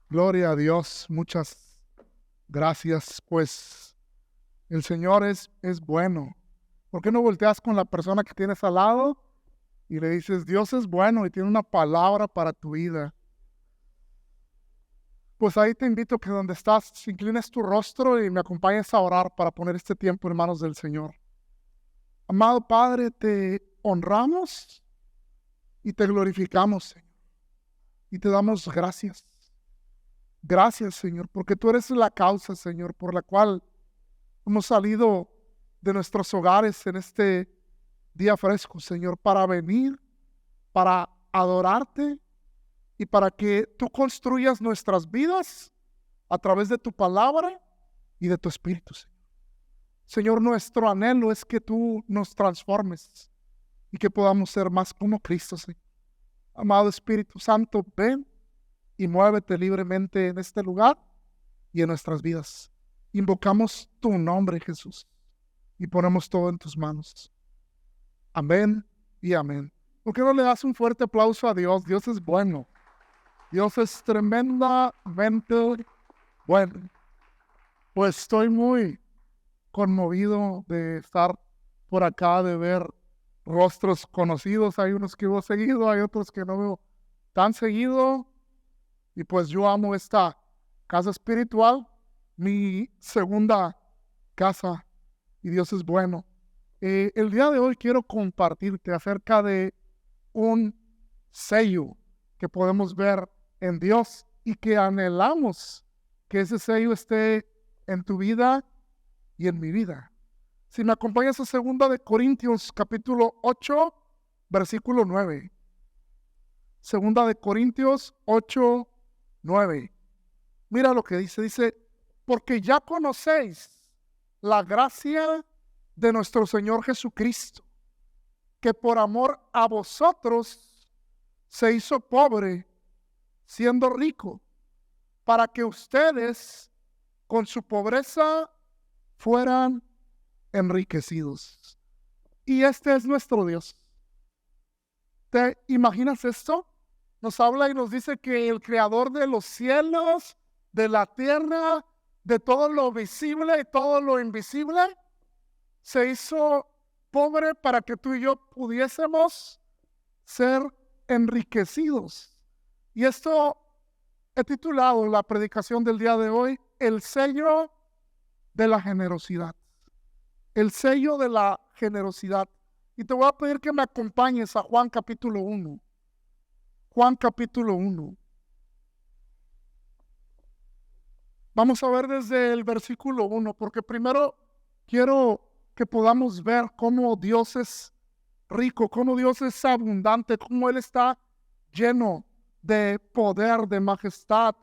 Gloria a Dios, muchas gracias. Pues el Señor es bueno. ¿Por qué no volteas con la persona que tienes al lado y le dices, Dios es bueno y tiene una palabra para tu vida? Pues ahí te invito que donde estás, inclines tu rostro y me acompañes a orar para poner este tiempo en manos del Señor. Amado Padre, te honramos y te glorificamos, Señor, y te damos gracias. Gracias, Señor, porque tú eres la causa, Señor, por la cual hemos salido de nuestros hogares en este día fresco, Señor, para venir, para adorarte y para que tú construyas nuestras vidas a través de tu palabra y de tu espíritu, Señor. Señor, nuestro anhelo es que tú nos transformes y que podamos ser más como Cristo, Señor. Amado Espíritu Santo, ven y muévete libremente en este lugar y en nuestras vidas. Invocamos tu nombre, Jesús, y ponemos todo en tus manos. Amén y amén. ¿Por qué no le das un fuerte aplauso a Dios? Dios es bueno. Dios es tremendamente bueno. Pues estoy muy conmovido de estar por acá, de ver rostros conocidos. Hay unos que veo seguido, hay otros que no veo tan seguido. Y pues yo amo esta casa espiritual, mi segunda casa, y Dios es bueno. El día de hoy quiero compartirte acerca de un sello que podemos ver en Dios y que anhelamos que ese sello esté en tu vida y en mi vida. Si me acompañas a 2 capítulo 8, versículo 9. 2 8, 9. Mira lo que dice, porque ya conocéis la gracia de nuestro Señor Jesucristo, que por amor a vosotros se hizo pobre, siendo rico, para que ustedes con su pobreza fueran enriquecidos. Y este es nuestro Dios. ¿Te imaginas esto? Nos habla y nos dice que el creador de los cielos, de la tierra, de todo lo visible y todo lo invisible, se hizo pobre para que tú y yo pudiésemos ser enriquecidos. Y esto he titulado la predicación del día de hoy, el sello de la generosidad. El sello de la generosidad. Y te voy a pedir que me acompañes a Juan capítulo 1. Juan capítulo 1. Vamos a ver desde el versículo 1, porque primero quiero que podamos ver cómo Dios es rico, cómo Dios es abundante, cómo Él está lleno de poder, de majestad,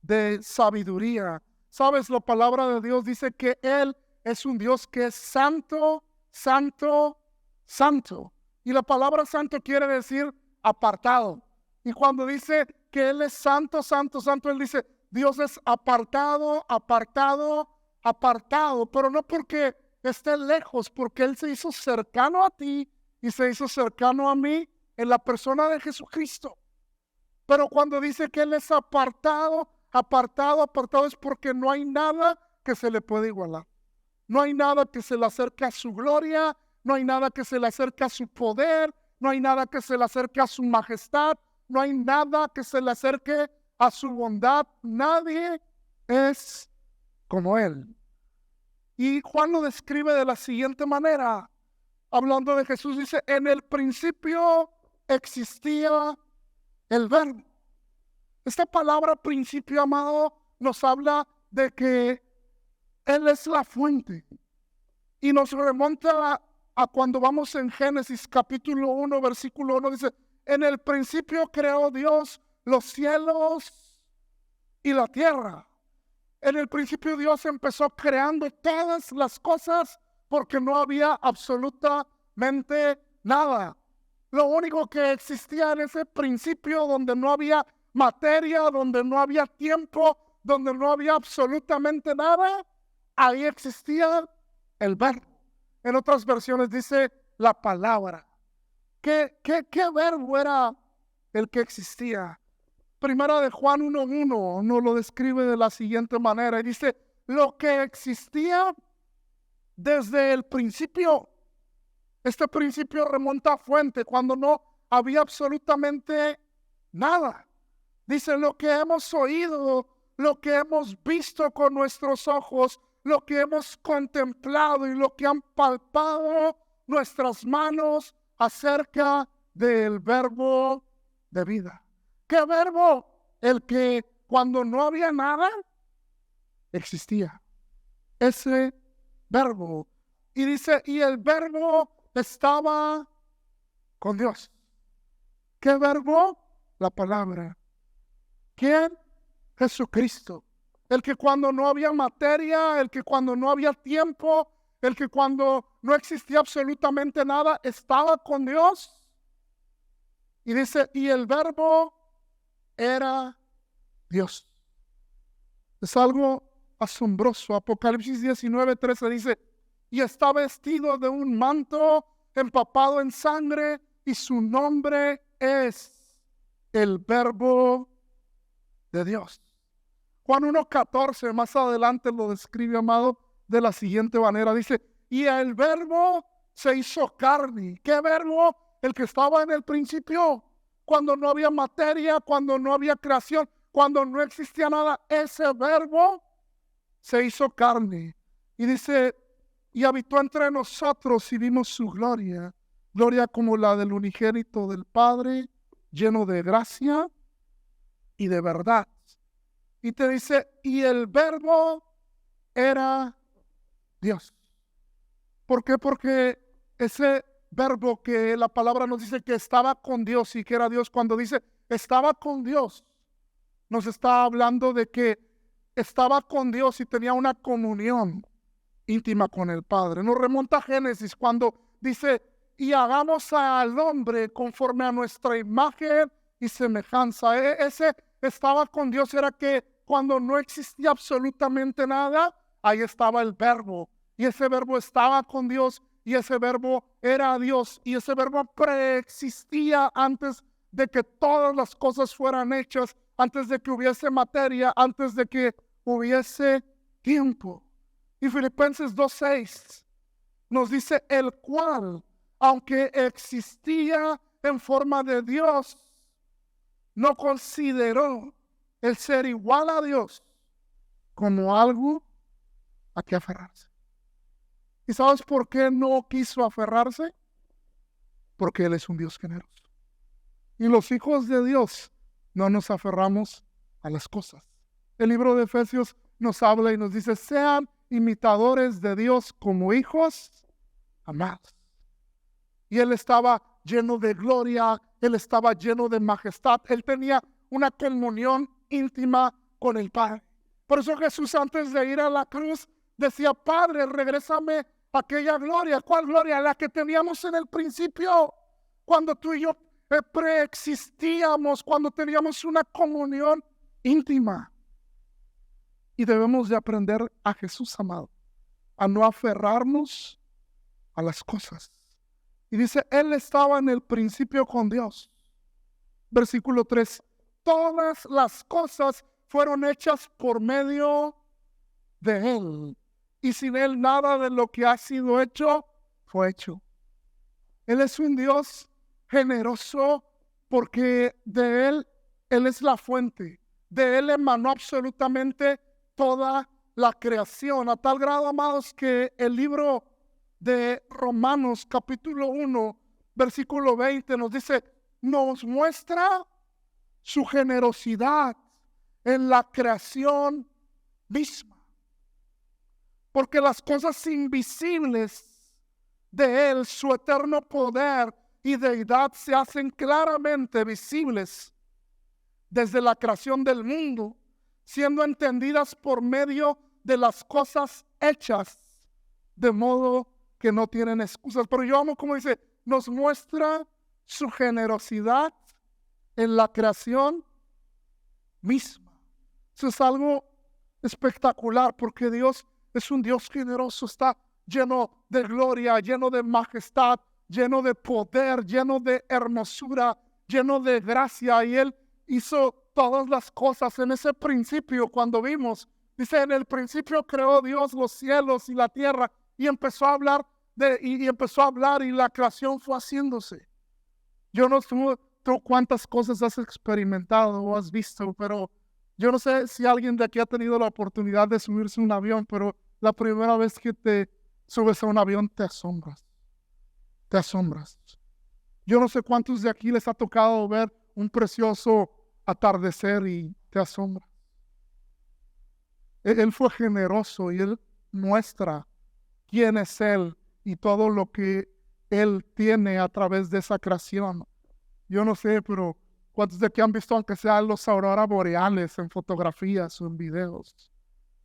de sabiduría. Sabes, la palabra de Dios dice que Él es un Dios que es santo, santo, santo. Y la palabra santo quiere decir apartado. Y cuando dice que Él es santo, santo, santo, Él dice, Dios es apartado, apartado, apartado, pero no porque esté lejos, porque Él se hizo cercano a ti y se hizo cercano a mí en la persona de Jesucristo. Pero cuando dice que Él es apartado, apartado, apartado, es porque no hay nada que se le pueda igualar. No hay nada que se le acerque a su gloria, no hay nada que se le acerque a su poder, no hay nada que se le acerque a su majestad, no hay nada que se le acerque a su bondad. Nadie es como Él. Y Juan lo describe de la siguiente manera, hablando de Jesús, dice, en el principio existía el verbo. Esta palabra principio, amado, nos habla de que Él es la fuente. Y nos remonta a cuando vamos en Génesis capítulo 1, versículo 1, dice, en el principio creó Dios los cielos y la tierra. En el principio Dios empezó creando todas las cosas porque no había absolutamente nada. Lo único que existía en ese principio, donde no había materia, donde no había tiempo, donde no había absolutamente nada, ahí existía el verbo. En otras versiones dice la palabra. ¿Qué verbo era el que existía? Primera de Juan 1:1 nos lo describe de la siguiente manera. Y dice, lo que existía desde el principio. Este principio remonta a fuente, cuando no había absolutamente nada. Dice, lo que hemos oído, lo que hemos visto con nuestros ojos, lo que hemos contemplado y lo que han palpado nuestras manos acerca del verbo de vida. ¿Qué verbo? El que cuando no había nada, existía. Ese verbo. Y dice, y el verbo estaba con Dios. ¿Qué verbo? La palabra. ¿Quién? Jesucristo. El que cuando no había materia, el que cuando no había tiempo, el que cuando no existía absolutamente nada, estaba con Dios. Y dice, y el verbo era Dios. Es algo asombroso. Apocalipsis 19:13 dice, y está vestido de un manto empapado en sangre, y su nombre es el Verbo de Dios. Juan 1:14 más adelante lo describe, amado, de la siguiente manera. Dice, y el Verbo se hizo carne. ¿Qué verbo? El que estaba en el principio, cuando no había materia, cuando no había creación, cuando no existía nada. Ese verbo se hizo carne. Y dice, y habitó entre nosotros y vimos su gloria. Gloria como la del unigénito del Padre, lleno de gracia y de verdad. Y te dice, y el verbo era Dios. ¿Por qué? Porque ese verbo que la palabra nos dice que estaba con Dios y que era Dios, cuando dice estaba con Dios, nos está hablando de que estaba con Dios y tenía una comunión íntima con el Padre. Nos remonta a Génesis cuando dice, y hagamos al hombre conforme a nuestra imagen y semejanza. Ese estaba con Dios, era que cuando no existía absolutamente nada, ahí estaba el verbo. Y ese verbo estaba con Dios, y ese verbo era Dios, y ese verbo preexistía antes de que todas las cosas fueran hechas, antes de que hubiese materia, antes de que hubiese tiempo. Y Filipenses 2:6 nos dice, el cual, aunque existía en forma de Dios, no consideró el ser igual a Dios como algo a que aferrarse. ¿Y sabes por qué no quiso aferrarse? Porque Él es un Dios generoso. Y los hijos de Dios no nos aferramos a las cosas. El libro de Efesios nos habla y nos dice, sean imitadores de Dios como hijos amados. Y Él estaba lleno de gloria, Él estaba lleno de majestad, Él tenía una comunión íntima con el Padre. Por eso Jesús, antes de ir a la cruz, decía, Padre, regrésame aquella gloria. ¿Cuál gloria? La que teníamos en el principio, cuando tú y yo preexistíamos, cuando teníamos una comunión íntima. Y debemos de aprender a Jesús, amado, a no aferrarnos a las cosas. Y dice, Él estaba en el principio con Dios. Versículo 3, todas las cosas fueron hechas por medio de Él. Y sin Él nada de lo que ha sido hecho fue hecho. Él es un Dios generoso porque de Él es la fuente. De Él emanó absolutamente toda la creación. A tal grado, amados, que el libro de Romanos capítulo 1, versículo 20 nos dice, nos muestra su generosidad en la creación misma. Porque las cosas invisibles de Él, su eterno poder y deidad se hacen claramente visibles desde la creación del mundo, siendo entendidas por medio de las cosas hechas, de modo que no tienen excusas. Pero yo amo como dice, nos muestra su generosidad en la creación misma. Eso es algo espectacular porque Dios es un Dios generoso, está lleno de gloria, lleno de majestad, lleno de poder, lleno de hermosura, lleno de gracia. Y Él hizo todas las cosas. En ese principio, cuando vimos, dice, en el principio creó Dios los cielos y la tierra, y empezó a hablar y empezó a hablar, y la creación fue haciéndose. Yo no sé tú cuántas cosas has experimentado o has visto, pero yo no sé si alguien de aquí ha tenido la oportunidad de subirse a un avión, pero la primera vez que te subes a un avión te asombras. Te asombras. Yo no sé cuántos de aquí les ha tocado ver un precioso atardecer y te asombra. Él fue generoso y Él muestra quién es Él y todo lo que Él tiene a través de esa creación. Yo no sé, pero ¿cuántos de aquí han visto aunque sean los auroras boreales en fotografías o en videos?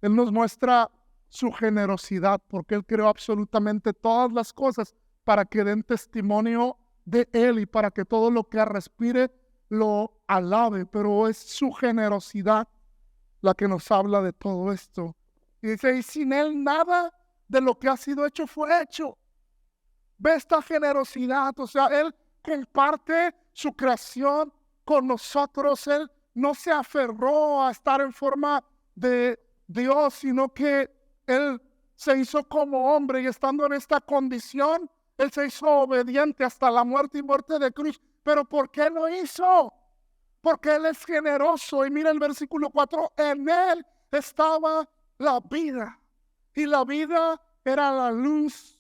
Él nos muestra su generosidad porque Él creó absolutamente todas las cosas para que den testimonio de Él y para que todo lo que respire lo alabe, pero es su generosidad la que nos habla de todo esto. Y dice, y sin Él nada de lo que ha sido hecho fue hecho. Ve esta generosidad, o sea, Él comparte su creación con nosotros. Él no se aferró a estar en forma de Dios, sino que Él se hizo como hombre y estando en esta condición, Él se hizo obediente hasta la muerte y muerte de cruz. ¿Pero por qué lo hizo? Porque Él es generoso. Y mira el versículo 4, en Él estaba la vida. Y la vida era la luz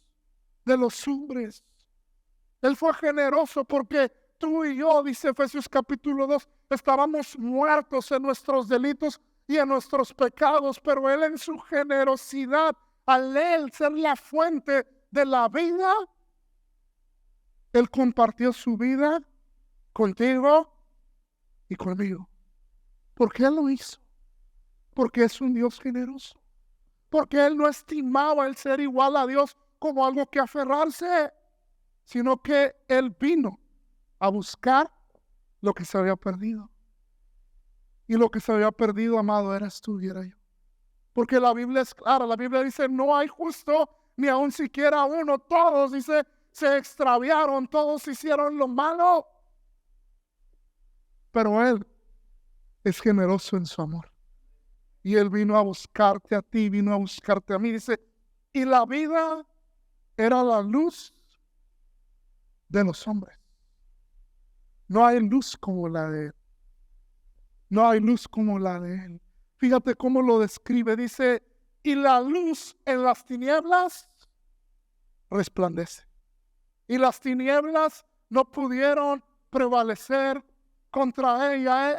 de los hombres. Él fue generoso porque tú y yo, dice Efesios capítulo 2, estábamos muertos en nuestros delitos y en nuestros pecados, pero Él en su generosidad, al Él ser la fuente de la vida, Él compartió su vida contigo y conmigo. ¿Por qué lo hizo? Porque es un Dios generoso. Porque Él no estimaba el ser igual a Dios como algo que aferrarse, sino que Él vino a buscar lo que se había perdido. Y lo que se había perdido, amado, eras tú y era yo. Porque la Biblia es clara, la Biblia dice, no hay justo ni aun siquiera uno. Todos, dice, se extraviaron, todos hicieron lo malo. Pero Él es generoso en su amor. Y Él vino a buscarte a ti, vino a buscarte a mí. Dice, y la vida era la luz de los hombres. No hay luz como la de Él. No hay luz como la de Él. Fíjate cómo lo describe. Dice, y la luz en las tinieblas resplandece. Y las tinieblas no pudieron prevalecer contra ella.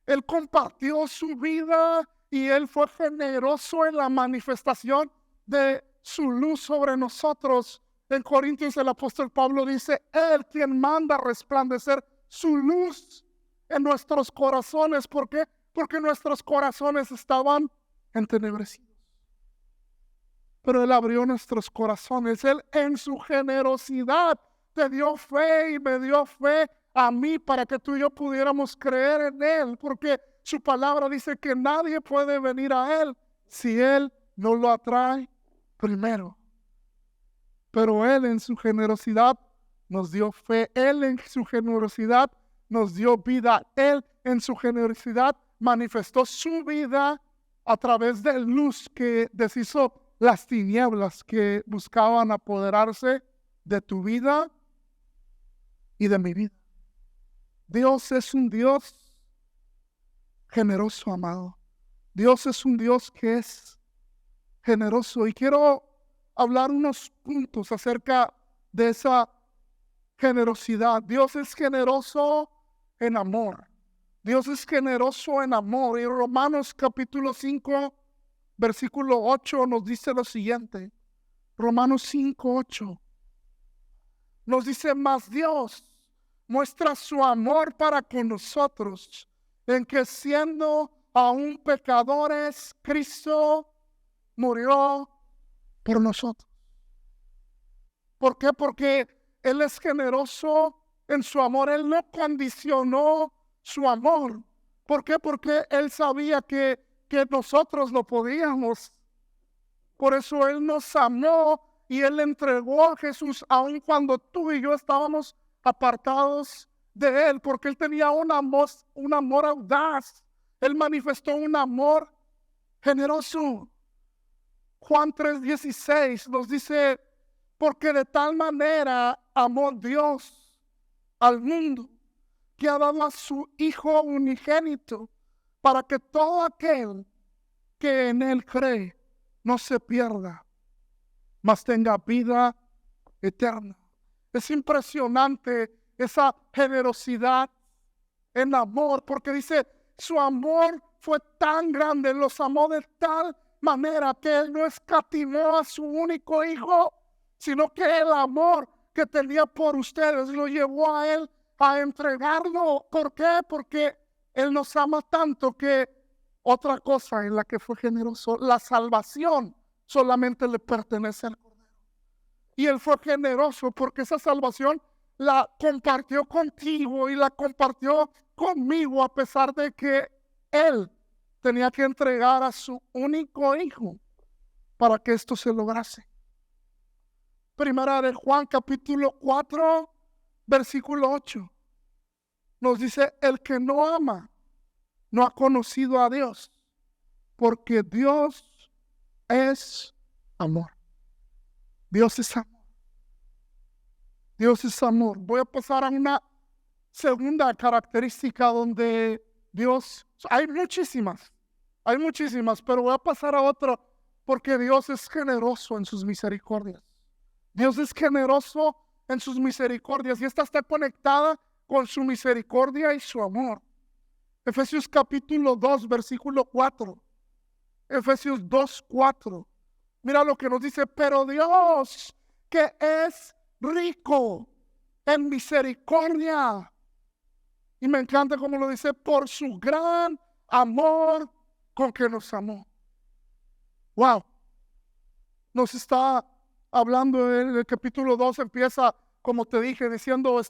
Él compartió su vida y Él fue generoso en la manifestación de su luz sobre nosotros. En Corintios el apóstol Pablo dice, Él quien manda resplandecer su luz en nuestros corazones. ¿Por qué? Porque nuestros corazones estaban entenebrecidos. Pero Él abrió nuestros corazones. Él en su generosidad te dio fe y me dio fe a mí para que tú y yo pudiéramos creer en Él. Porque su palabra dice que nadie puede venir a Él si Él no lo atrae primero. Pero Él en su generosidad nos dio fe. Él en su generosidad nos dio vida. Él en su generosidad manifestó su vida a través de luz que deshizo las tinieblas que buscaban apoderarse de tu vida y de mi vida. Dios es un Dios generoso, amado. Dios es un Dios que es generoso. Y quiero hablar unos puntos acerca de esa generosidad. Dios es generoso en amor. Dios es generoso en amor. Y Romanos capítulo 5, versículo 8 nos dice lo siguiente. Romanos 5, 8. Nos dice, mas Dios muestra su amor para con nosotros, en que siendo aún pecadores, Cristo murió por nosotros. ¿Por qué? Porque Él es generoso en su amor. Él no condicionó su amor. ¿Por qué? Porque Él sabía que nosotros lo podíamos. Por eso Él nos amó y Él entregó a Jesús aun cuando tú y yo estábamos apartados de él, porque él tenía un amor audaz. Él manifestó un amor generoso. Juan 3:16 nos dice, porque de tal manera amó Dios al mundo, que ha dado a su Hijo unigénito, para que todo aquel que en él cree no se pierda, mas tenga vida eterna. Es impresionante esa generosidad en amor, porque dice, su amor fue tan grande, los amó de tal manera que él no escatimó a su único hijo, sino que el amor que tenía por ustedes lo llevó a él a entregarlo. ¿Por qué? Porque él nos ama tanto que otra cosa en la que fue generoso, la salvación solamente le pertenece al Cordero. Y él fue generoso porque esa salvación la compartió contigo y la compartió conmigo, a pesar de que él tenía que entregar a su único hijo para que esto se lograse. Primera de Juan, capítulo 4, versículo 8. Nos dice, el que no ama no ha conocido a Dios, porque Dios es amor. Dios es amor. Dios es amor. Voy a pasar a una segunda característica donde Dios, hay muchísimas, pero voy a pasar a otra porque Dios es generoso en sus misericordias. Dios es generoso en sus misericordias y esta está conectada con su misericordia y su amor. Efesios capítulo 2, versículo 4. Efesios 2, 4. Mira lo que nos dice, pero Dios que es rico en misericordia. Y me encanta cómo lo dice, por su gran amor con que nos amó. Wow. Nos está hablando en el capítulo 2, empieza, como te dije, diciendo,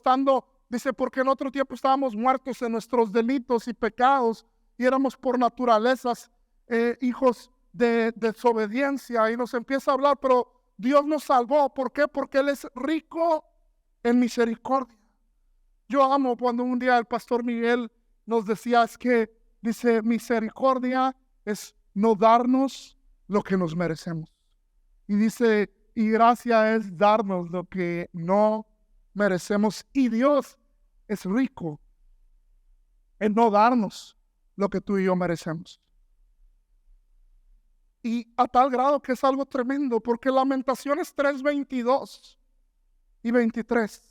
dice, porque en otro tiempo estábamos muertos en nuestros delitos y pecados y éramos por naturalezas hijos de desobediencia. Y nos empieza a hablar, pero Dios nos salvó. ¿Por qué? Porque Él es rico en misericordia. Yo amo cuando un día el pastor Miguel nos decía, es que dice, misericordia es no darnos lo que nos merecemos. Y dice, y gracia es darnos lo que no merecemos. Y Dios es rico en no darnos lo que tú y yo merecemos. Y a tal grado que es algo tremendo, porque Lamentaciones 3:22 y 23.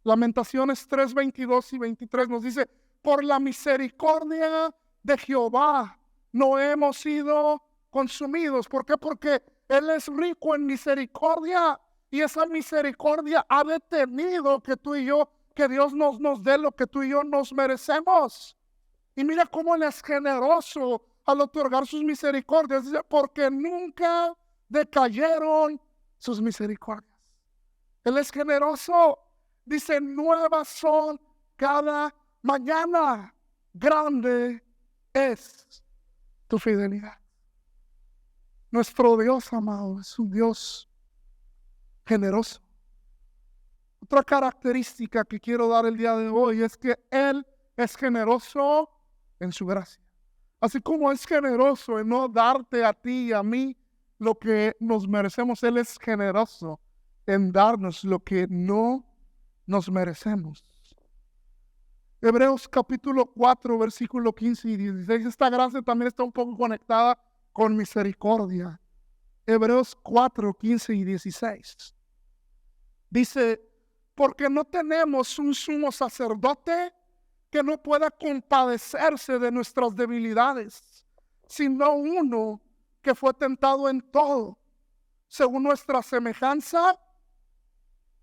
Lamentaciones 3:22 y 23 nos dice, por la misericordia de Jehová no hemos sido consumidos. ¿Por qué? Porque Él es rico en misericordia y esa misericordia ha detenido que tú y yo, que Dios nos dé lo que tú y yo nos merecemos. Y mira cómo Él es generoso al otorgar sus misericordias. Dice, porque nunca decayeron sus misericordias. Él es generoso. Dice, nuevas son cada mañana. Grande es tu fidelidad. Nuestro Dios, amado, es un Dios generoso. Otra característica que quiero dar el día de hoy es que Él es generoso en su gracia. Así como es generoso en no darte a ti y a mí lo que nos merecemos, Él es generoso en darnos lo que no nos merecemos. Hebreos capítulo 4, versículo 15 y 16. Esta gracia también está un poco conectada con misericordia. Hebreos 4, 15 y 16. Dice, porque no tenemos un sumo sacerdote que no pueda compadecerse de nuestras debilidades, sino uno que fue tentado en todo, según nuestra semejanza,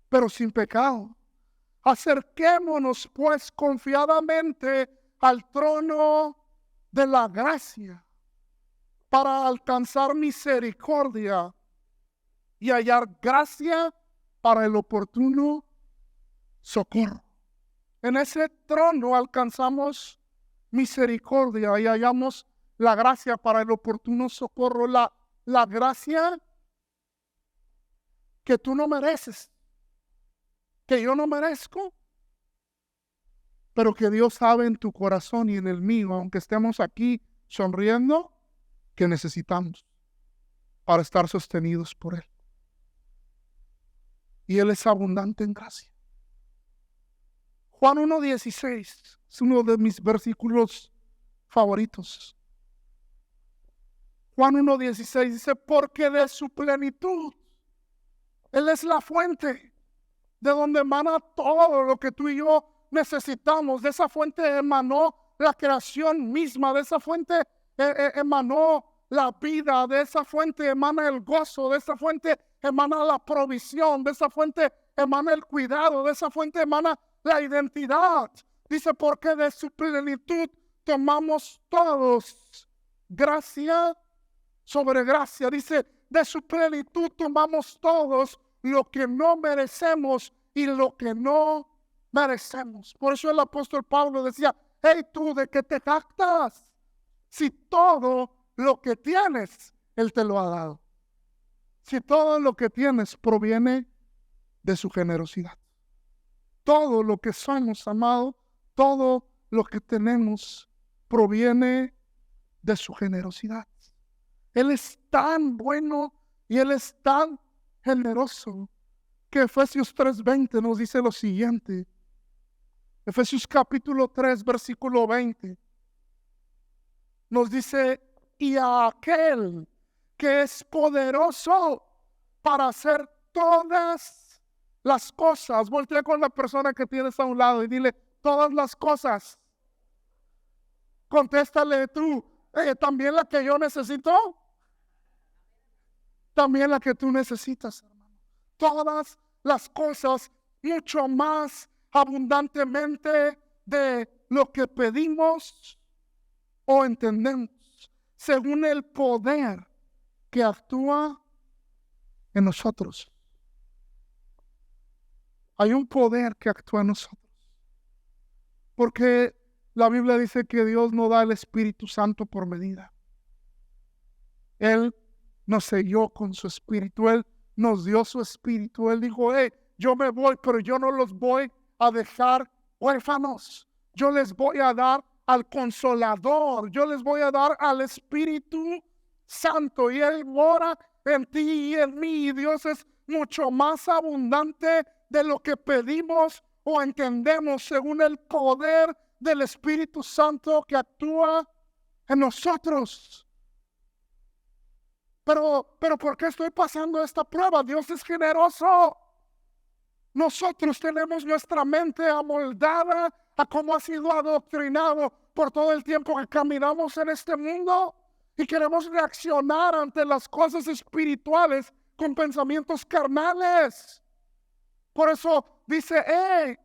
pero sin pecado. Acerquémonos pues confiadamente al trono de la gracia para alcanzar misericordia y hallar gracia para el oportuno socorro. En ese trono alcanzamos misericordia y hallamos la gracia para el oportuno socorro, la gracia que tú no mereces, que yo no merezco, pero que Dios sabe en tu corazón y en el mío, aunque estemos aquí sonriendo, que necesitamos para estar sostenidos por Él. Y Él es abundante en gracia. Juan 1:16 es uno de mis versículos favoritos. Juan 1:16 dice, porque de su plenitud, Él es la fuente de donde emana todo lo que tú y yo necesitamos. De esa fuente emanó la creación misma, de esa fuente emanó la vida, de esa fuente emana el gozo, de esa fuente emana la provisión, de esa fuente emana el cuidado, de esa fuente emana la identidad. Dice, porque de su plenitud tomamos todos gracia sobre gracia. Dice, de su plenitud tomamos todos lo que no merecemos y lo que no merecemos. Por eso el apóstol Pablo decía, hey, tú, ¿de qué te jactas? Si todo lo que tienes, Él te lo ha dado. Si todo lo que tienes proviene de su generosidad. Todo lo que somos, amado, todo lo que tenemos proviene de su generosidad. Él es tan bueno y Él es tan generoso que Efesios 3:20 nos dice lo siguiente. Efesios capítulo 3, versículo 20. Nos dice, y a aquel que es poderoso para hacer todas las cosas. Voltea con la persona que tienes a un lado y dile, todas las cosas. Contéstale tú, ¿también la que yo necesito? También la que tú necesitas, hermano. Todas las cosas, mucho más abundantemente de lo que pedimos o entendemos, según el poder que actúa en nosotros. Hay un poder que actúa en nosotros. Porque la Biblia dice que Dios no da el Espíritu Santo por medida. Él nos selló con su Espíritu. Él nos dio su Espíritu. Él dijo, yo me voy, pero yo no los voy a dejar huérfanos. Yo les voy a dar al Consolador. Yo les voy a dar al Espíritu Santo. Y Él mora en ti y en mí. Y Dios es mucho más abundante de lo que pedimos o entendemos, según el poder del Espíritu Santo que actúa en nosotros. Pero ¿por qué estoy pasando esta prueba? Dios es generoso. Nosotros tenemos nuestra mente amoldada a cómo ha sido adoctrinado por todo el tiempo que caminamos en este mundo y queremos reaccionar ante las cosas espirituales con pensamientos carnales. Por eso dice,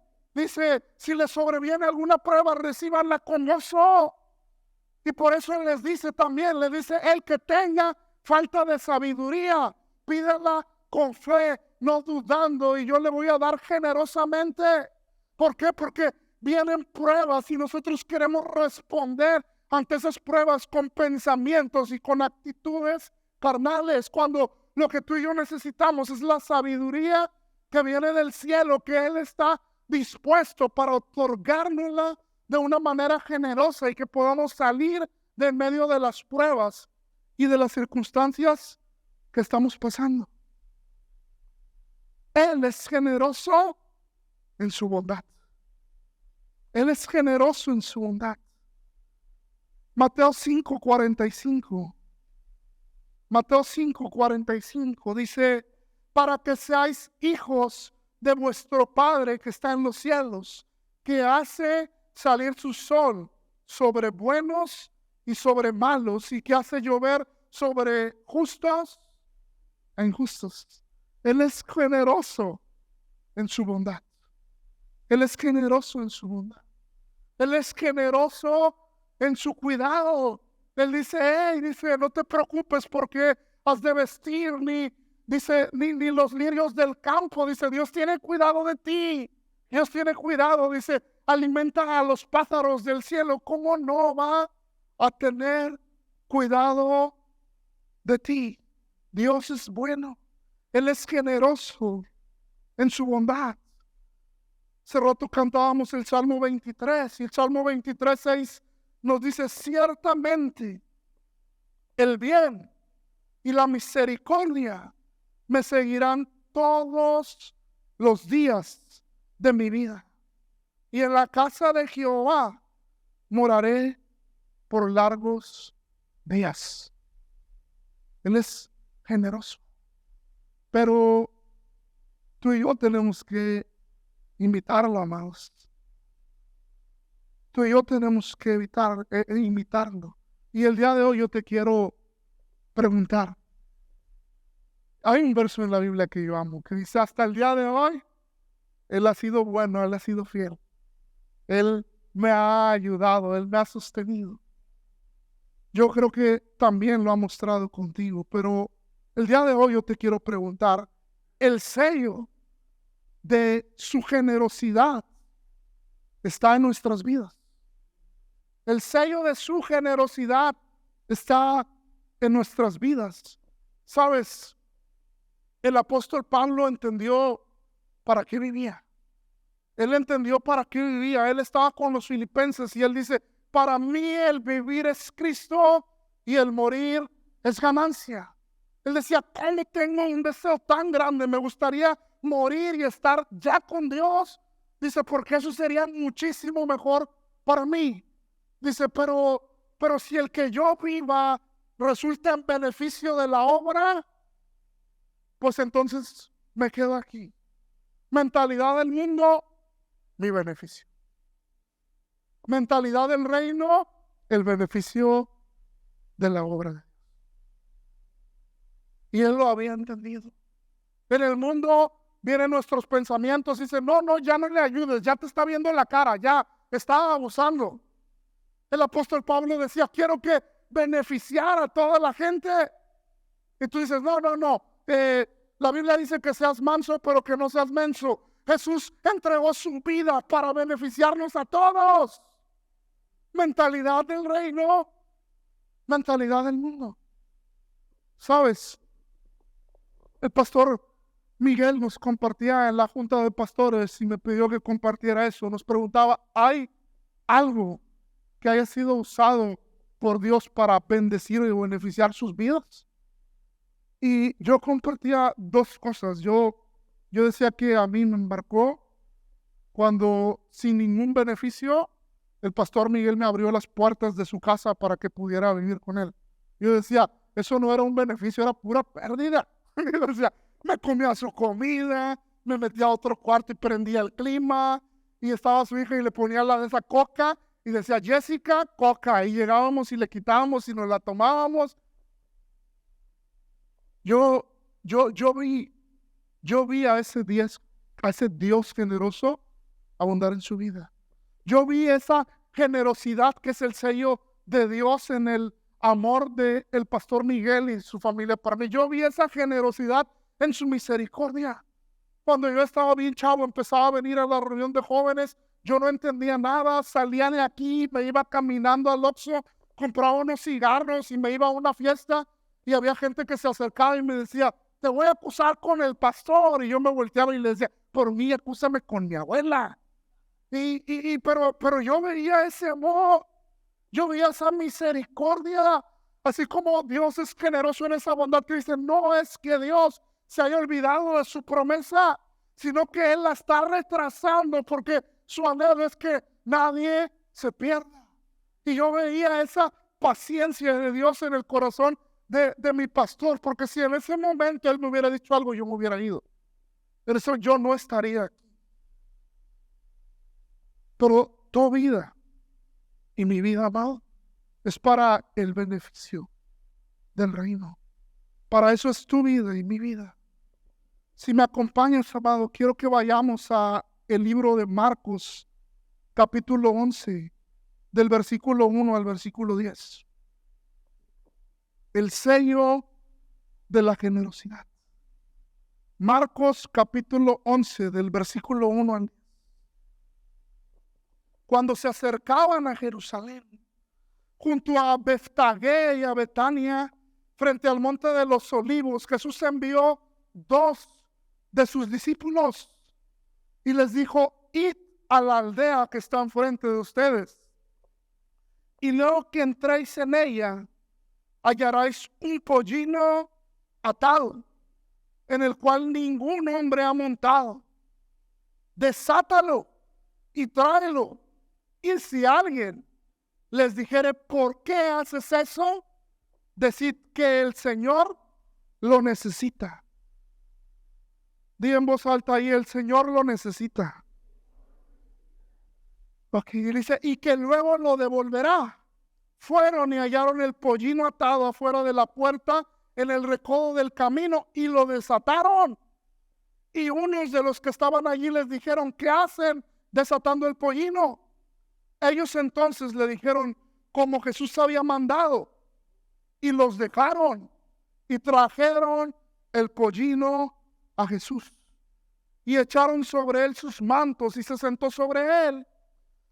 si les sobreviene alguna prueba, recíbanla con gozo. Y por eso les dice también, le dice, el que tenga falta de sabiduría, pídela con fe, no dudando, y yo le voy a dar generosamente. ¿Por qué? Porque vienen pruebas y nosotros queremos responder ante esas pruebas con pensamientos y con actitudes carnales, cuando lo que tú y yo necesitamos es la sabiduría que viene del cielo, que Él está dispuesto para otorgárnosla de una manera generosa y que podamos salir de en medio de las pruebas y de las circunstancias que estamos pasando. Él es generoso en su bondad. Él es generoso en su bondad. Mateo 5:45. Mateo 5:45 dice, para que seáis hijos de vuestro Padre que está en los cielos, que hace salir su sol sobre buenos y sobre malos, y que hace llover sobre justos e injustos. Él es generoso en su bondad. Él es generoso en su bondad. Él es generoso en su cuidado. Él dice, no te preocupes porque has de vestir ni los lirios del campo. Dice, Dios tiene cuidado de ti. Dios tiene cuidado. Dice, alimenta a los pájaros del cielo. ¿Cómo no va a tener cuidado de ti? Dios es bueno. Él es generoso en su bondad. Hace rato cantábamos el Salmo 23 y el Salmo 23, 6 nos dice: ciertamente el bien y la misericordia me seguirán todos los días de mi vida. Y en la casa de Jehová moraré por largos días. Él es generoso. Pero tú y yo tenemos que imitarlo, amados. Tú y yo tenemos que imitarlo. Y el día de hoy yo te quiero preguntar. Hay un verso en la Biblia que yo amo, que dice: hasta el día de hoy, Él ha sido bueno, Él ha sido fiel. Él me ha ayudado, Él me ha sostenido. Yo creo que también lo ha mostrado contigo, pero el día de hoy yo te quiero preguntar, el sello de su generosidad está en nuestras vidas. El sello de su generosidad está en nuestras vidas. ¿Sabes? El apóstol Pablo entendió para qué vivía. Él entendió para qué vivía. Él estaba con los filipenses y él dice: para mí el vivir es Cristo y el morir es ganancia. Él decía: ¿cómo tengo un deseo tan grande? Me gustaría morir y estar ya con Dios. Dice: porque eso sería muchísimo mejor para mí. Dice: pero si el que yo viva resulta en beneficio de la obra, pues entonces me quedo aquí. Mentalidad del mundo, mi beneficio. Mentalidad del reino, el beneficio de la obra de Dios. Y él lo había entendido. En el mundo vienen nuestros pensamientos y dicen: no, ya no le ayudes, ya te está viendo en la cara, ya está abusando. El apóstol Pablo decía: quiero que beneficiar a toda la gente. Y tú dices: no, la Biblia dice que seas manso, pero que no seas menso. Jesús entregó su vida para beneficiarnos a todos. Mentalidad del reino, mentalidad del mundo. ¿Sabes? El pastor Miguel nos compartía en la junta de pastores y me pidió que compartiera eso. Nos preguntaba: ¿hay algo que haya sido usado por Dios para bendecir y beneficiar sus vidas? Y yo compartía dos cosas. Yo decía que a mí me embarcó cuando, sin ningún beneficio, el pastor Miguel me abrió las puertas de su casa para que pudiera vivir con él. Yo decía: eso no era un beneficio, era pura pérdida. Yo decía: me comía su comida, me metía a otro cuarto y prendía el clima, y estaba su hija y le ponía la de esa coca y decía: Jessica, coca, y llegábamos y le quitábamos y nos la tomábamos. Yo vi a ese Dios generoso abundar en su vida. Yo vi esa generosidad que es el sello de Dios en el amor del pastor Miguel y su familia para mí. Yo vi esa generosidad en su misericordia. Cuando yo estaba bien chavo, empezaba a venir a la reunión de jóvenes, yo no entendía nada, salía de aquí, me iba caminando al Oxxo, compraba unos cigarros y me iba a una fiesta, y había gente que se acercaba y me decía: te voy a acusar con el pastor. Y yo me volteaba y le decía: por mí, acúsame con mi abuela. Pero yo veía ese amor, yo veía esa misericordia, así como Dios es generoso en esa bondad que dice: no es que Dios se haya olvidado de su promesa, sino que Él la está retrasando porque su anhelo es que nadie se pierda. Y yo veía esa paciencia de Dios en el corazón de mi pastor, porque si en ese momento él me hubiera dicho algo, yo me hubiera ido. Por eso yo no estaría aquí. Pero tu vida y mi vida, amado, es para el beneficio del reino. Para eso es tu vida y mi vida. Si me acompañas, amado, quiero que vayamos a el libro de Marcos, capítulo 11, del versículo 1 al versículo 10. El sello de la generosidad. Marcos capítulo 11 del versículo 1 al 10. Cuando se acercaban a Jerusalén, junto a Betfagé y a Betania, frente al monte de los olivos, Jesús envió 2 de sus discípulos y les dijo: id a la aldea que está enfrente de ustedes, y luego que entréis en ella, hallaréis un pollino atado, en el cual ningún hombre ha montado. Desátalo y tráelo. Y si alguien les dijere, ¿por qué haces eso?, decid que el Señor lo necesita. Di en voz alta ahí, el Señor lo necesita. Aquí dice, y que luego lo devolverá. Fueron y hallaron el pollino atado afuera de la puerta en el recodo del camino y lo desataron. Y unos de los que estaban allí les dijeron, ¿qué hacen desatando el pollino? Ellos entonces le dijeron como Jesús había mandado, y los dejaron y trajeron el pollino a Jesús y echaron sobre él sus mantos y se sentó sobre él.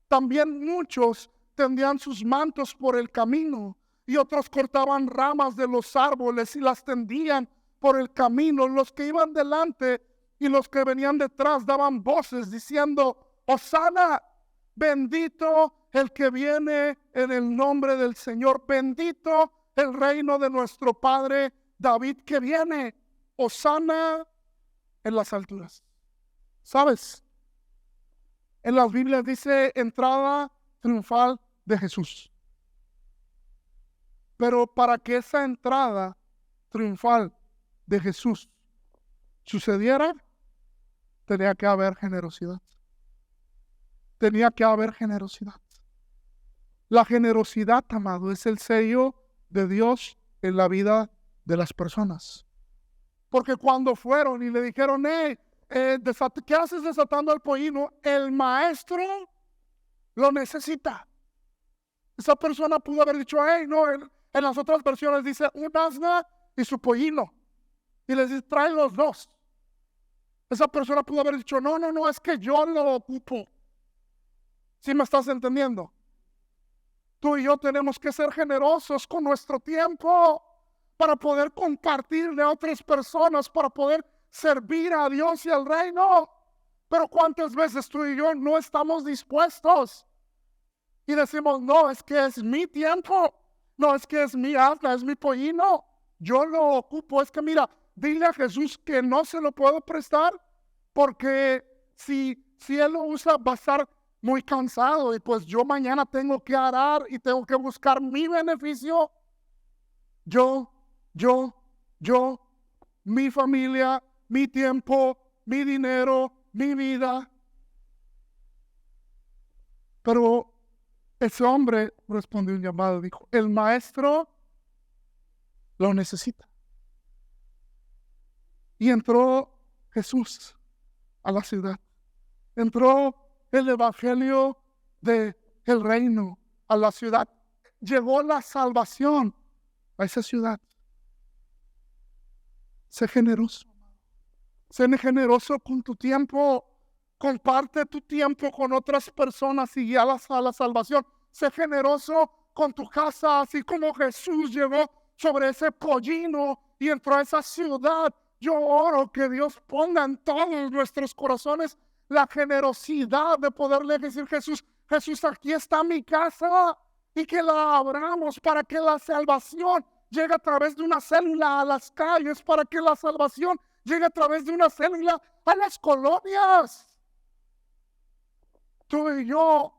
También muchos tendían sus mantos por el camino y otros cortaban ramas de los árboles y las tendían por el camino. Los que iban delante y los que venían detrás daban voces diciendo, Hosana, bendito el que viene en el nombre del Señor, bendito el reino de nuestro Padre David que viene, Hosana en las alturas. ¿Sabes? En las Biblias dice entrada triunfal de Jesús. Pero para que esa entrada triunfal de Jesús sucediera, tenía que haber generosidad. Tenía que haber generosidad. La generosidad, amado, es el sello de Dios en la vida de las personas. Porque cuando fueron y le dijeron, ¿qué haces desatando el pollino? El maestro lo necesita. Esa persona pudo haber dicho, no, en las otras versiones dice un asna y su pollino. Y les dice, trae los dos. Esa persona pudo haber dicho, no, es que yo lo ocupo. ¿Sí me estás entendiendo? Tú y yo tenemos que ser generosos con nuestro tiempo para poder compartirle a otras personas, para poder servir a Dios y al reino. Pero ¿cuántas veces tú y yo no estamos dispuestos? Y decimos, no, es que es mi tiempo. No, es que es mi asna, es mi pollino. Yo lo ocupo. Es que mira, dile a Jesús que no se lo puedo prestar porque si Él lo usa va a estar muy cansado y pues yo mañana tengo que arar y tengo que buscar mi beneficio. Yo, mi familia, mi tiempo, mi dinero, mi vida. Pero ese hombre respondió un llamado, dijo, el maestro lo necesita. Y entró Jesús a la ciudad. Entró el evangelio del reino a la ciudad. Llegó la salvación a esa ciudad. Sé generoso. Sé generoso con tu tiempo. Comparte tu tiempo con otras personas y guíalas a la salvación. Sé generoso con tu casa, así como Jesús llegó sobre ese pollino y entró a esa ciudad. Yo oro que Dios ponga en todos nuestros corazones la generosidad de poderle decir, Jesús, aquí está mi casa, y que la abramos para que la salvación llegue a través de una célula a las calles, para que la salvación llegue a través de una célula a las colonias. Tú y yo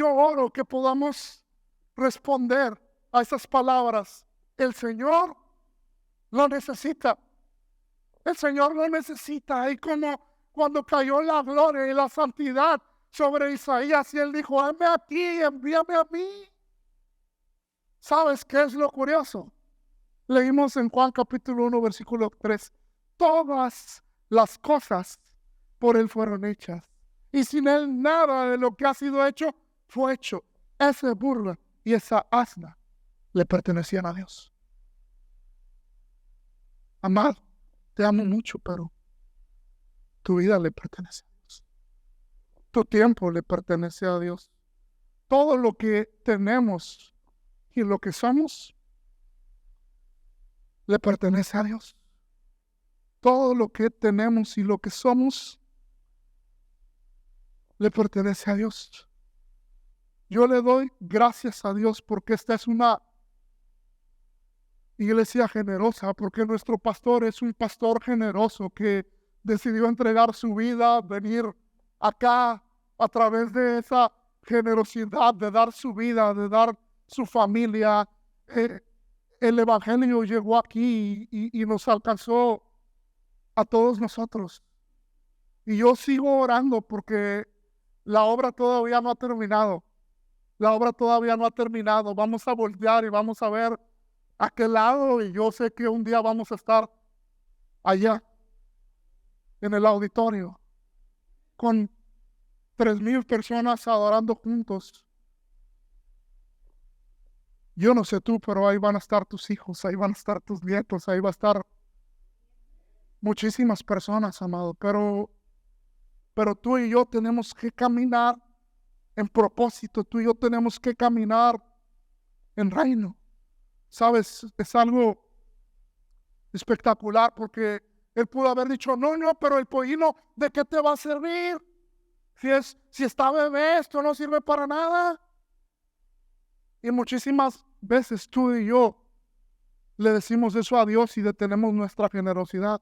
oro que podamos responder a esas palabras. El Señor lo necesita. El Señor lo necesita. Y como cuando cayó la gloria y la santidad sobre Isaías y él dijo, hame aquí, envíame a mí. ¿Sabes qué es lo curioso? Leímos en Juan capítulo 1 versículo 3. Todas las cosas por él fueron hechas. Y sin él nada de lo que ha sido hecho fue hecho. Esa burla y esa asna le pertenecían a Dios. Amado, te amo mucho, pero tu vida le pertenece a Dios. Tu tiempo le pertenece a Dios. Todo lo que tenemos y lo que somos le pertenece a Dios. Todo lo que tenemos y lo que somos le pertenece a Dios. Yo le doy gracias a Dios porque esta es una iglesia generosa, porque nuestro pastor es un pastor generoso que decidió entregar su vida, venir acá a través de esa generosidad, de dar su vida, de dar su familia. El evangelio llegó aquí y nos alcanzó a todos nosotros. Y yo sigo orando porque la obra todavía no ha terminado. La obra todavía no ha terminado. Vamos a voltear y vamos a ver a aquel lado, y yo sé que un día vamos a estar allá en el auditorio con 3,000 personas adorando juntos. Yo no sé tú, pero ahí van a estar tus hijos, ahí van a estar tus nietos, ahí va a estar muchísimas personas, amado. Pero tú y yo tenemos que caminar en propósito, tú y yo tenemos que caminar en reino. ¿Sabes? Es algo espectacular porque él pudo haber dicho, no, pero el pollino, ¿de qué te va a servir? Si está bebé, esto no sirve para nada. Y muchísimas veces tú y yo le decimos eso a Dios y detenemos nuestra generosidad.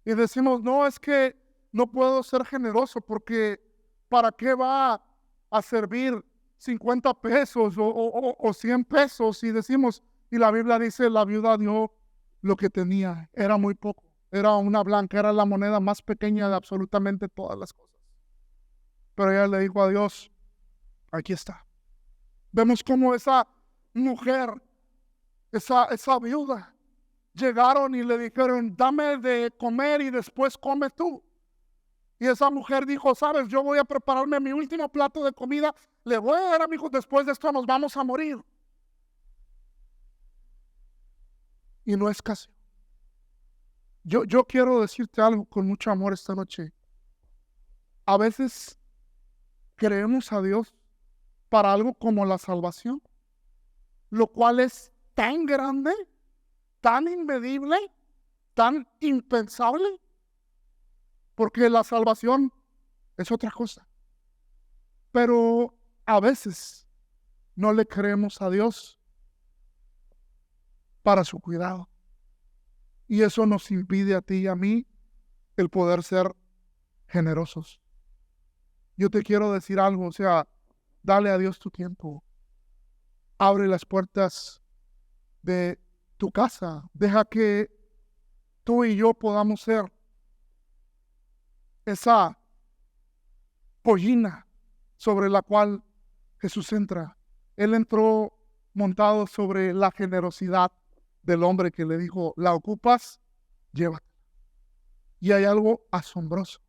Y decimos, no, es que no puedo ser generoso porque ¿para qué va a servir 50 pesos o 100 pesos? Y decimos, y la Biblia dice, la viuda dio lo que tenía, era muy poco, era una blanca, era la moneda más pequeña de absolutamente todas las cosas. Pero ella le dijo a Dios, aquí está. Vemos cómo esa mujer, esa viuda, llegaron y le dijeron, dame de comer y después come tú. Y esa mujer dijo, sabes, yo voy a prepararme mi último plato de comida, le voy a dar a mi hijo, después de esto nos vamos a morir. Y no es casi. Yo quiero decirte algo con mucho amor esta noche. A veces creemos a Dios para algo como la salvación, lo cual es tan grande, tan inmedible, tan impensable, porque la salvación es otra cosa. Pero a veces no le creemos a Dios para su cuidado. Y eso nos impide a ti y a mí el poder ser generosos. Yo te quiero decir algo, o sea, dale a Dios tu tiempo. Abre las puertas de tu casa. Deja que tú y yo podamos ser esa pollina sobre la cual Jesús entra. Él entró montado sobre la generosidad del hombre que le dijo, la ocupas, llévatela. Y hay algo asombroso,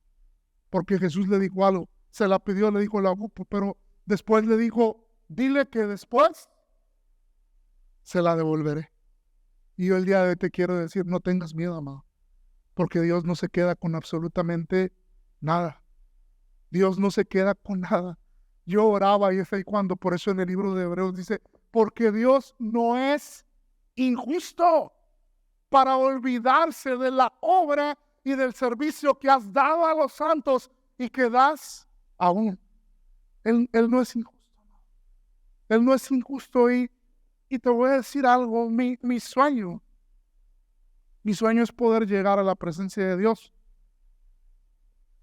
porque Jesús le dijo algo, se la pidió, le dijo, la ocupo, pero después le dijo, dile que después se la devolveré. Y yo el día de hoy te quiero decir, no tengas miedo, amado, porque Dios no se queda con absolutamente nada. Dios no se queda con nada. Yo oraba y es ahí cuando, por eso en el libro de Hebreos dice, porque Dios no es injusto para olvidarse de la obra y del servicio que has dado a los santos y que das aún. Él no es injusto. Él no es injusto y te voy a decir algo, mi sueño es poder llegar a la presencia de Dios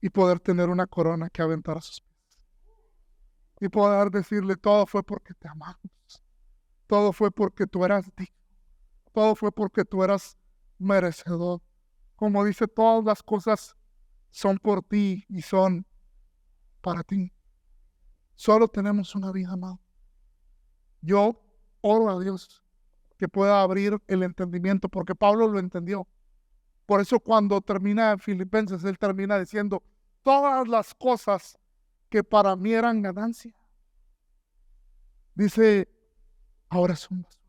y poder tener una corona que aventar a sus pies. Y poder decirle, todo fue porque te amamos. Todo fue porque tú eras digno. Todo fue porque tú eras merecedor. Como dice, todas las cosas son por ti y son para ti. Solo tenemos una vida, amado. Yo oro a Dios que pueda abrir el entendimiento, porque Pablo lo entendió. Por eso cuando termina en Filipenses, él termina diciendo, todas las cosas que para mí eran ganancia, dice, ahora son basura.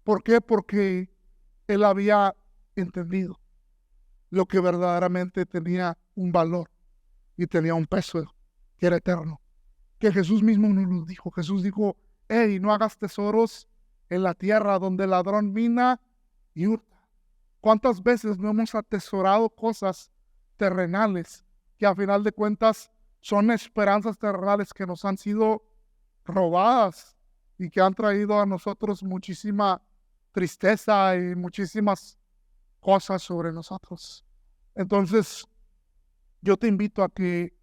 ¿Por qué? Porque él había entendido lo que verdaderamente tenía un valor y tenía un peso que era eterno. Que Jesús mismo nos lo dijo. Jesús dijo, hey, no hagas tesoros en la tierra donde el ladrón mina y hurta. ¿Cuántas veces no hemos atesorado cosas terrenales que a final de cuentas son esperanzas terrenales que nos han sido robadas y que han traído a nosotros muchísima tristeza y muchísimas cosas sobre nosotros. Entonces, yo te invito a que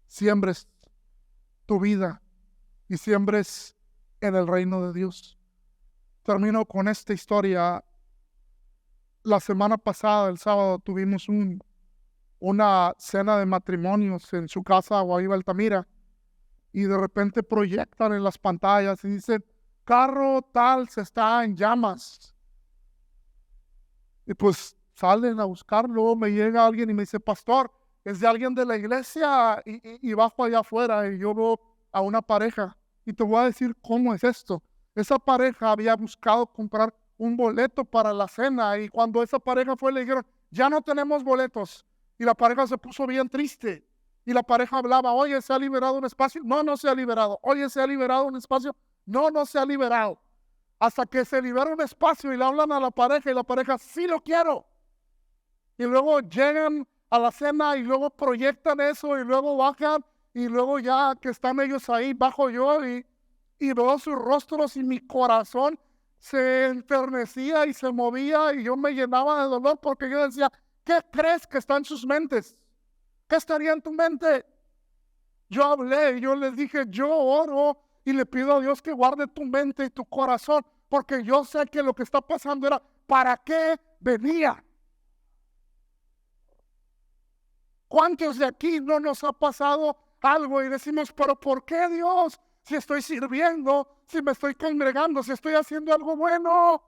siembres tu vida y siembres en el reino de Dios. Termino con esta historia. La semana pasada, el sábado, tuvimos una cena de matrimonios en su casa, Guaíba Altamira, y de repente proyectan en las pantallas y dicen, carro tal se está en llamas. Y pues salen a buscarlo, me llega alguien y me dice, pastor, es de alguien de la iglesia, y bajo allá afuera y yo veo a una pareja. Y te voy a decir cómo es esto. Esa pareja había buscado comprar un boleto para la cena y cuando esa pareja fue le dijeron, ya no tenemos boletos. Y la pareja se puso bien triste. Y la pareja hablaba, oye, ¿se ha liberado un espacio? No, no se ha liberado. Oye, ¿se ha liberado un espacio? No, no se ha liberado. Hasta que se libera un espacio y le hablan a la pareja y la pareja, sí lo quiero. Y luego llegan a la cena y luego proyectan eso y luego bajan y luego ya que están ellos ahí, bajo yo y veo sus rostros y mi corazón se enternecía y se movía y yo me llenaba de dolor porque yo decía, ¿qué crees que está en sus mentes? ¿Qué estaría en tu mente? Yo hablé y yo les dije, yo oro y le pido a Dios que guarde tu mente y tu corazón porque yo sé que lo que está pasando era, ¿para qué venía? ¿Cuántos de aquí no nos ha pasado algo y decimos, pero ¿por qué Dios? Si estoy sirviendo, si me estoy congregando, si estoy haciendo algo bueno.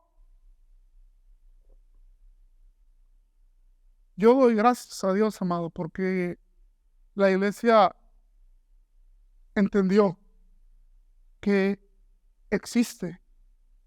Yo doy gracias a Dios, amado, porque la iglesia entendió que existe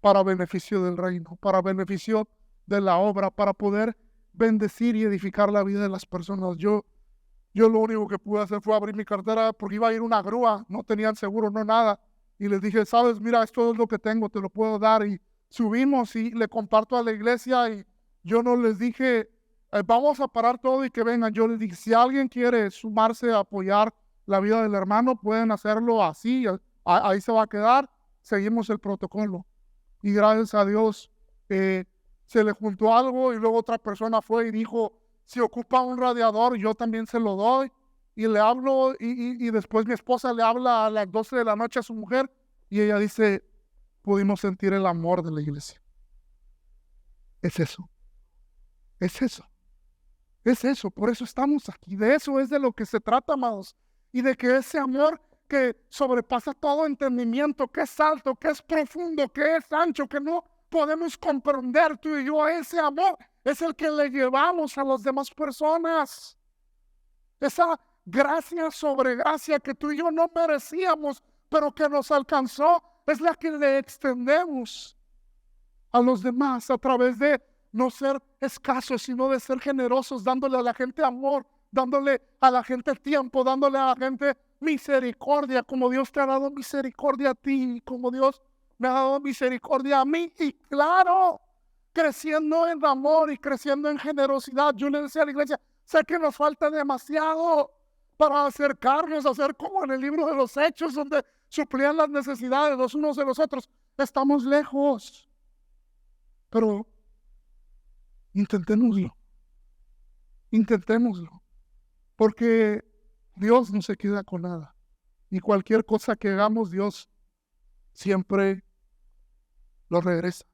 para beneficio del reino, para beneficio de la obra, para poder bendecir y edificar la vida de las personas. Yo lo único que pude hacer fue abrir mi cartera porque iba a ir una grúa, no tenían seguro, no nada. Y les dije, sabes, mira, esto es lo que tengo, te lo puedo dar. Y subimos y le comparto a la iglesia y yo no les dije, vamos a parar todo y que vengan. Yo les dije, si alguien quiere sumarse a apoyar la vida del hermano, pueden hacerlo así, ahí se va a quedar, seguimos el protocolo. Y gracias a Dios se le juntó algo y luego otra persona fue y dijo, si ocupa un radiador, yo también se lo doy. Y le hablo y después mi esposa le habla a las 12 de la noche a su mujer y ella dice, pudimos sentir el amor de la iglesia. Es eso, es eso, es eso. Por eso estamos aquí. De eso es de lo que se trata, amados. Y de que ese amor que sobrepasa todo entendimiento, que es alto, que es profundo, que es ancho, que no podemos comprender tú y yo, ese amor es el que le llevamos a las demás personas. Esa gracia sobre gracia que tú y yo no merecíamos, pero que nos alcanzó, es la que le extendemos a los demás a través de no ser escasos, sino de ser generosos, dándole a la gente amor, dándole a la gente tiempo, dándole a la gente misericordia, como Dios te ha dado misericordia a ti, como Dios me ha dado misericordia a mí. Y claro, creciendo en amor y creciendo en generosidad. Yo le decía a la iglesia, sé que nos falta demasiado para acercarnos a ser como en el libro de los Hechos, donde suplían las necesidades los unos de los otros. Estamos lejos, pero intentémoslo, intentémoslo, porque Dios no se queda con nada. Y cualquier cosa que hagamos, Dios siempre lo regresa.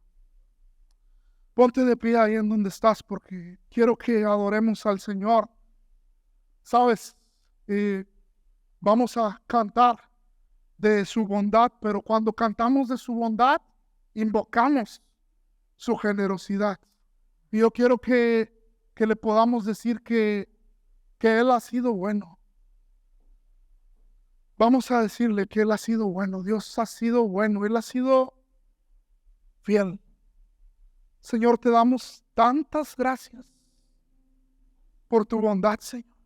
Ponte de pie ahí en donde estás porque quiero que adoremos al Señor. Sabes, vamos a cantar de su bondad, pero cuando cantamos de su bondad, invocamos su generosidad. Y yo quiero que le podamos decir que Él ha sido bueno. Vamos a decirle que Él ha sido bueno. Dios ha sido bueno. Él ha sido fiel. Señor, te damos tantas gracias por tu bondad, Señor.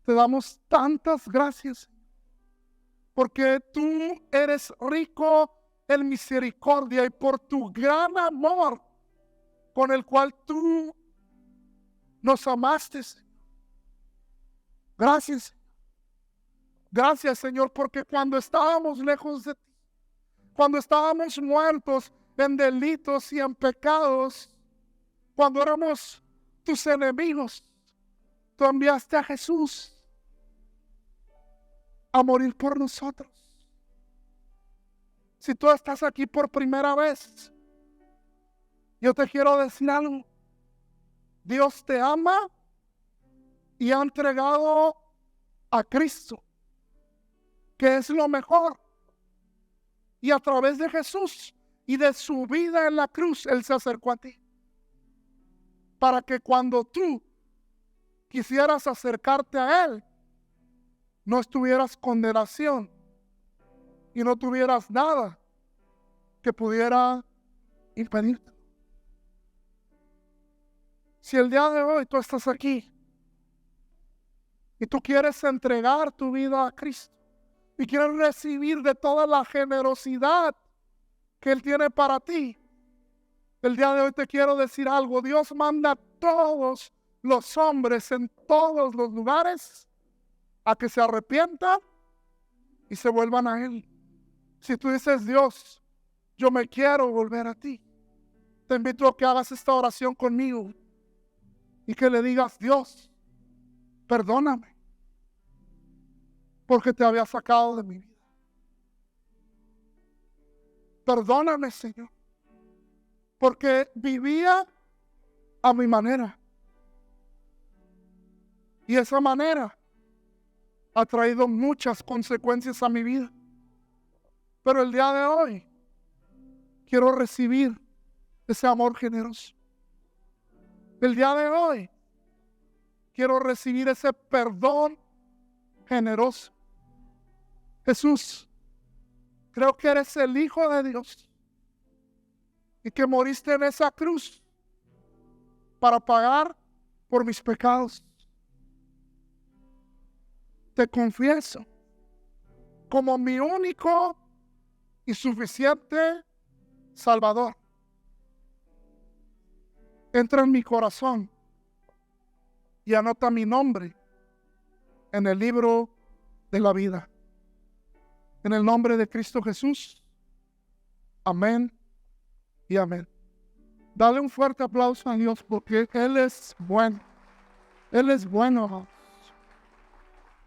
Te damos tantas gracias porque tú eres rico en misericordia y por tu gran amor con el cual tú nos amaste, Señor. Gracias, Señor. Gracias, Señor, porque cuando estábamos lejos de ti, cuando estábamos muertos en delitos y en pecados, cuando éramos tus enemigos, tú enviaste a Jesús a morir por nosotros. Si tú estás aquí por primera vez, yo te quiero decir algo. Dios te ama y ha entregado a Cristo, que es lo mejor. Y a través de Jesús y de su vida en la cruz, Él se acercó a ti. Para que cuando tú quisieras acercarte a Él, no estuvieras condenación y no tuvieras nada que pudiera impedirte. Si el día de hoy tú estás aquí y tú quieres entregar tu vida a Cristo y quieres recibir de toda la generosidad que Él tiene para ti, el día de hoy te quiero decir algo. Dios manda a todos los hombres en todos los lugares a que se arrepientan y se vuelvan a Él. Si tú dices, Dios, yo me quiero volver a ti, te invito a que hagas esta oración conmigo y que le digas, Dios, perdóname, porque te había sacado de mi vida. Perdóname, Señor, porque vivía a mi manera. Y esa manera ha traído muchas consecuencias a mi vida. Pero el día de hoy quiero recibir ese amor generoso. El día de hoy quiero recibir ese perdón generoso. Jesús, creo que eres el Hijo de Dios y que moriste en esa cruz para pagar por mis pecados. Te confieso como mi único y suficiente Salvador. Entra en mi corazón y anota mi nombre en el libro de la vida. En el nombre de Cristo Jesús. Amén y amén. Dale un fuerte aplauso a Dios porque Él es bueno. Él es bueno.